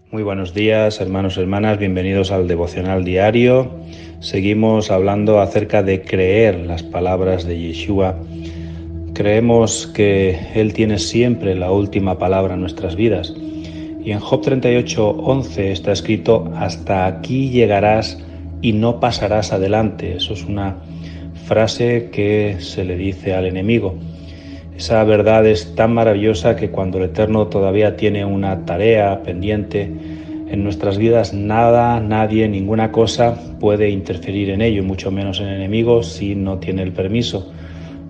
Muy buenos días, hermanos y hermanas, bienvenidos al Devocional Diario. Seguimos hablando acerca de creer las palabras de Yeshua. Creemos que Él tiene siempre la última palabra en nuestras vidas. Y en Job 38:11 está escrito: hasta aquí llegarás y no pasarás adelante. Eso es una frase que se le dice al enemigo. Esa verdad es tan maravillosa que cuando el Eterno todavía tiene una tarea pendiente en nuestras vidas, nada, nadie, ninguna cosa puede interferir en ello, mucho menos el enemigo, si no tiene el permiso.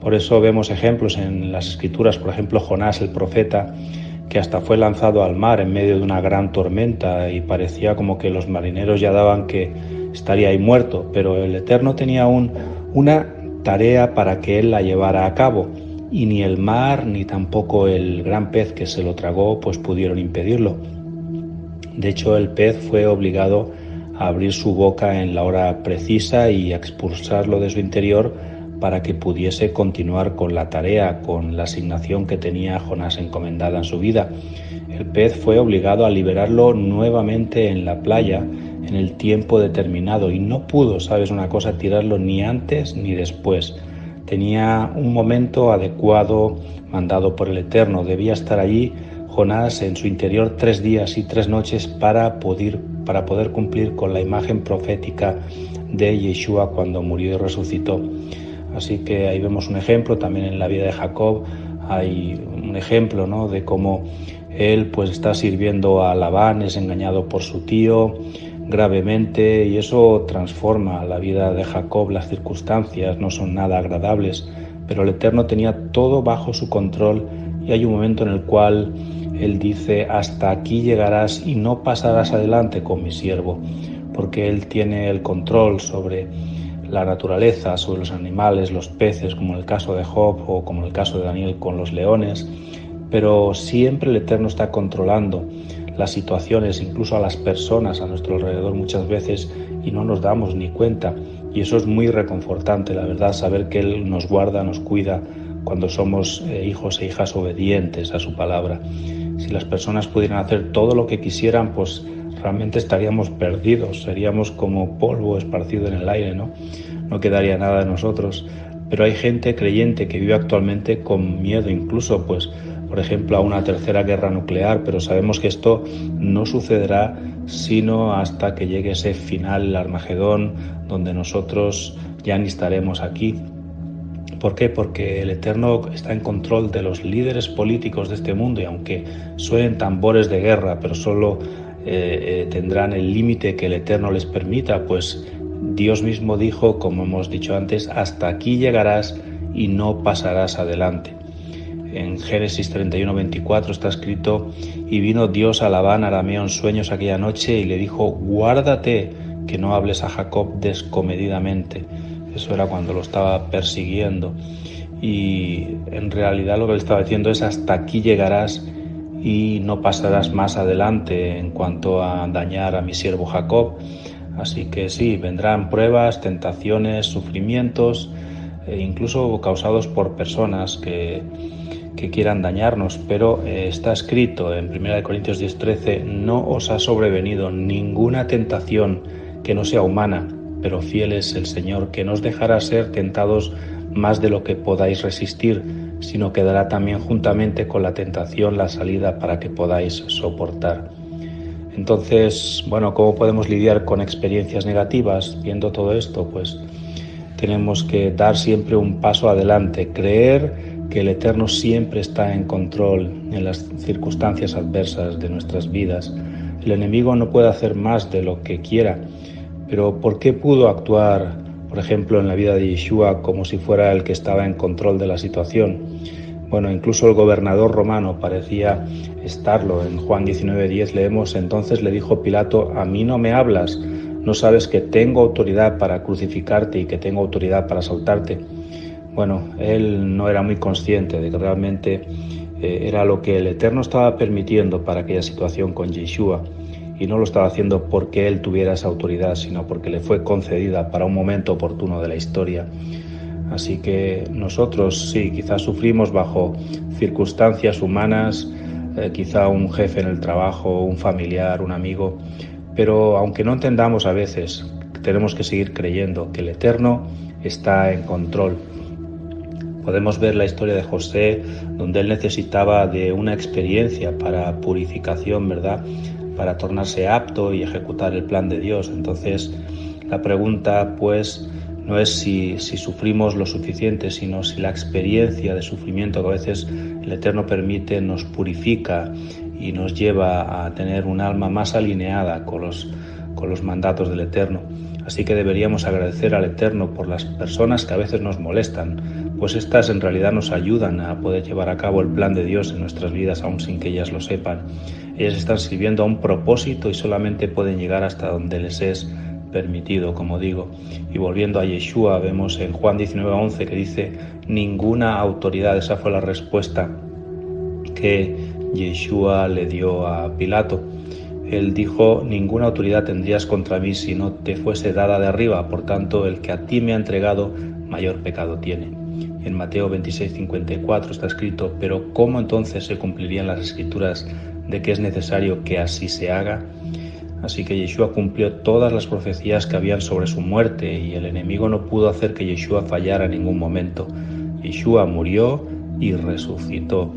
Por eso vemos ejemplos en las Escrituras, por ejemplo Jonás, el profeta, que hasta fue lanzado al mar en medio de una gran tormenta y parecía como que los marineros ya daban que estaría ahí muerto, pero el Eterno tenía una tarea para que él la llevara a cabo. Y ni el mar ni tampoco el gran pez que se lo tragó pues pudieron impedirlo. De hecho, el pez fue obligado a abrir su boca en la hora precisa y a expulsarlo de su interior para que pudiese continuar con la tarea, con la asignación que tenía Jonás encomendada en su vida. El pez fue obligado a liberarlo nuevamente en la playa en el tiempo determinado y no pudo, ¿sabes una cosa?, tirarlo ni antes ni después. Tenía un momento adecuado mandado por el Eterno. Debía estar allí Jonás en su interior 3 días y 3 noches para poder cumplir con la imagen profética de Yeshua cuando murió y resucitó. Así que ahí vemos un ejemplo. También en la vida de Jacob hay un ejemplo, ¿no?, de cómo él pues está sirviendo a Labán, es engañado por su tío gravemente y eso transforma la vida de Jacob. Las circunstancias no son nada agradables, pero el Eterno tenía todo bajo su control y hay un momento en el cual Él dice: hasta aquí llegarás y no pasarás adelante con mi siervo, porque Él tiene el control sobre la naturaleza, sobre los animales, los peces, como en el caso de Job o como en el caso de Daniel con los leones, pero siempre el Eterno está controlando las situaciones, incluso a las personas a nuestro alrededor muchas veces, y no nos damos ni cuenta. Y eso es muy reconfortante, la verdad, saber que Él nos guarda, nos cuida cuando somos hijos e hijas obedientes a su palabra. Si las personas pudieran hacer todo lo que quisieran, pues realmente estaríamos perdidos, seríamos como polvo esparcido en el aire, ¿no? No quedaría nada de nosotros. Pero hay gente creyente que vive actualmente con miedo, incluso pues por ejemplo a una tercera guerra nuclear, pero sabemos que esto no sucederá sino hasta que llegue ese final, el Armagedón, donde nosotros ya ni estaremos aquí. ¿Por qué? Porque el Eterno está en control de los líderes políticos de este mundo, y aunque suenen tambores de guerra, pero solo tendrán el límite que el Eterno les permita, pues Dios mismo dijo, como hemos dicho antes: hasta aquí llegarás y no pasarás adelante. En Génesis 31:24 está escrito: y vino Dios a Labán arameo en sueños aquella noche y le dijo: guárdate que no hables a Jacob descomedidamente. Eso era cuando lo estaba persiguiendo, y en realidad lo que le estaba diciendo es: hasta aquí llegarás y no pasarás más adelante en cuanto a dañar a mi siervo Jacob. Así que sí, vendrán pruebas, tentaciones, sufrimientos, incluso causados por personas que quieran dañarnos, pero está escrito en 1 Corintios 10:13: no os ha sobrevenido ninguna tentación que no sea humana, pero fiel es el Señor, que no os dejará ser tentados más de lo que podáis resistir, sino que dará también juntamente con la tentación la salida para que podáis soportar. Entonces, bueno, ¿cómo podemos lidiar con experiencias negativas? Viendo todo esto, pues tenemos que dar siempre un paso adelante, creer que el Eterno siempre está en control en las circunstancias adversas de nuestras vidas. El enemigo no puede hacer más de lo que quiera, pero ¿por qué pudo actuar, por ejemplo, en la vida de Yeshua como si fuera el que estaba en control de la situación? Bueno, incluso el gobernador romano parecía estarlo. En Juan 19:10 leemos: entonces le dijo Pilato: ¿a mí no me hablas? ¿No sabes que tengo autoridad para crucificarte y que tengo autoridad para soltarte? Bueno, él no era muy consciente de que realmente era lo que el Eterno estaba permitiendo para aquella situación con Yeshua, y no lo estaba haciendo porque él tuviera esa autoridad, sino porque le fue concedida para un momento oportuno de la historia. Así que nosotros sí, quizás sufrimos bajo circunstancias humanas quizá un jefe en el trabajo, un familiar, un amigo, pero aunque no entendamos a veces, tenemos que seguir creyendo que el Eterno está en control. Podemos ver la historia de José, donde él necesitaba de una experiencia para purificación, ¿verdad?, para tornarse apto y ejecutar el plan de Dios. Entonces, la pregunta, pues, no es si sufrimos lo suficiente, sino si la experiencia de sufrimiento que a veces el Eterno permite nos purifica y nos lleva a tener un alma más alineada con los mandatos del Eterno. Así que deberíamos agradecer al Eterno por las personas que a veces nos molestan, pues estas en realidad nos ayudan a poder llevar a cabo el plan de Dios en nuestras vidas, aun sin que ellas lo sepan. Ellas están sirviendo a un propósito y solamente pueden llegar hasta donde les es permitido, como digo. Y volviendo a Yeshua, vemos en Juan 19:11 que dice: ninguna autoridad. Esa fue la respuesta que Yeshua le dio a Pilato. Él dijo: ninguna autoridad tendrías contra mí si no te fuese dada de arriba, por tanto el que a ti me ha entregado mayor pecado tiene. En Mateo 26:54 está escrito: pero ¿cómo entonces se cumplirían las escrituras de que es necesario que así se haga? Así que Yeshua cumplió todas las profecías que habían sobre su muerte y el enemigo no pudo hacer que Yeshua fallara en ningún momento. Yeshua murió y resucitó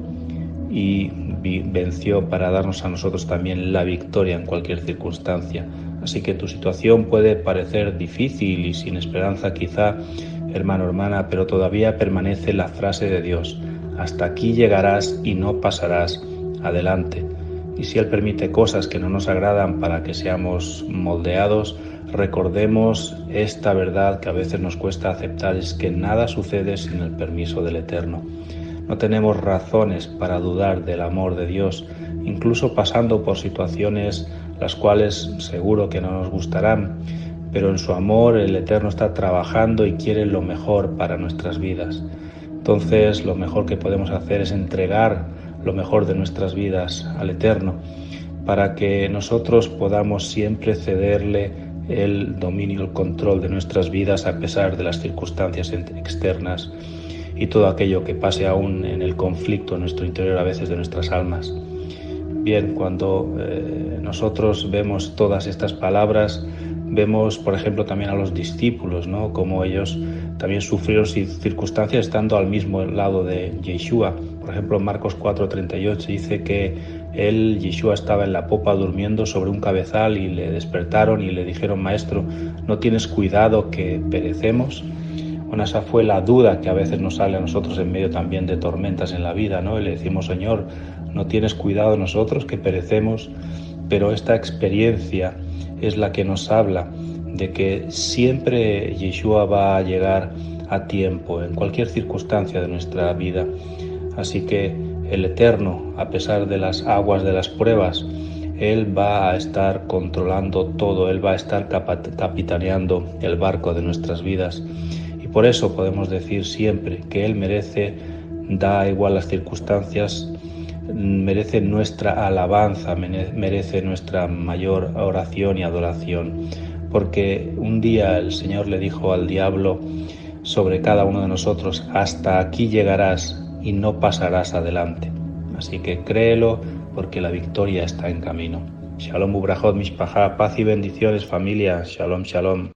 y venció para darnos a nosotros también la victoria en cualquier circunstancia. Así que tu situación puede parecer difícil y sin esperanza quizá, hermano, hermana, pero todavía permanece la frase de Dios: hasta aquí llegarás y no pasarás adelante. Y si Él permite cosas que no nos agradan para que seamos moldeados, recordemos esta verdad que a veces nos cuesta aceptar: es que nada sucede sin el permiso del Eterno. No tenemos razones para dudar del amor de Dios, incluso pasando por situaciones las cuales seguro que no nos gustarán, pero en su amor el Eterno está trabajando y quiere lo mejor para nuestras vidas. Entonces, lo mejor que podemos hacer es entregar lo mejor de nuestras vidas al Eterno, para que nosotros podamos siempre cederle el dominio, el control de nuestras vidas a pesar de las circunstancias externas y todo aquello que pase aún en el conflicto en nuestro interior a veces de nuestras almas. Bien, cuando nosotros vemos todas estas palabras, vemos, por ejemplo, también a los discípulos, ¿no?, como ellos también sufrieron circunstancias estando al mismo lado de Yeshua. Por ejemplo, en Marcos 4:38 dice que Yeshua estaba en la popa durmiendo sobre un cabezal y le despertaron y le dijeron: Maestro, ¿no tienes cuidado que perecemos? Bueno, esa fue la duda que a veces nos sale a nosotros en medio también de tormentas en la vida, ¿no? Y le decimos: Señor, ¿no tienes cuidado de nosotros que perecemos? Pero esta experiencia es la que nos habla de que siempre Yeshua va a llegar a tiempo en cualquier circunstancia de nuestra vida. Así que el Eterno, a pesar de las aguas de las pruebas, Él va a estar controlando todo, Él va a estar capitaneando el barco de nuestras vidas. Y por eso podemos decir siempre que Él merece, da igual las circunstancias, merece nuestra alabanza, merece nuestra mayor oración y adoración. Porque un día el Señor le dijo al diablo sobre cada uno de nosotros: hasta aquí llegarás y no pasarás adelante. Así que créelo, porque la victoria está en camino. Shalom ubrajot mishpacha, paz y bendiciones, familia. Shalom, shalom.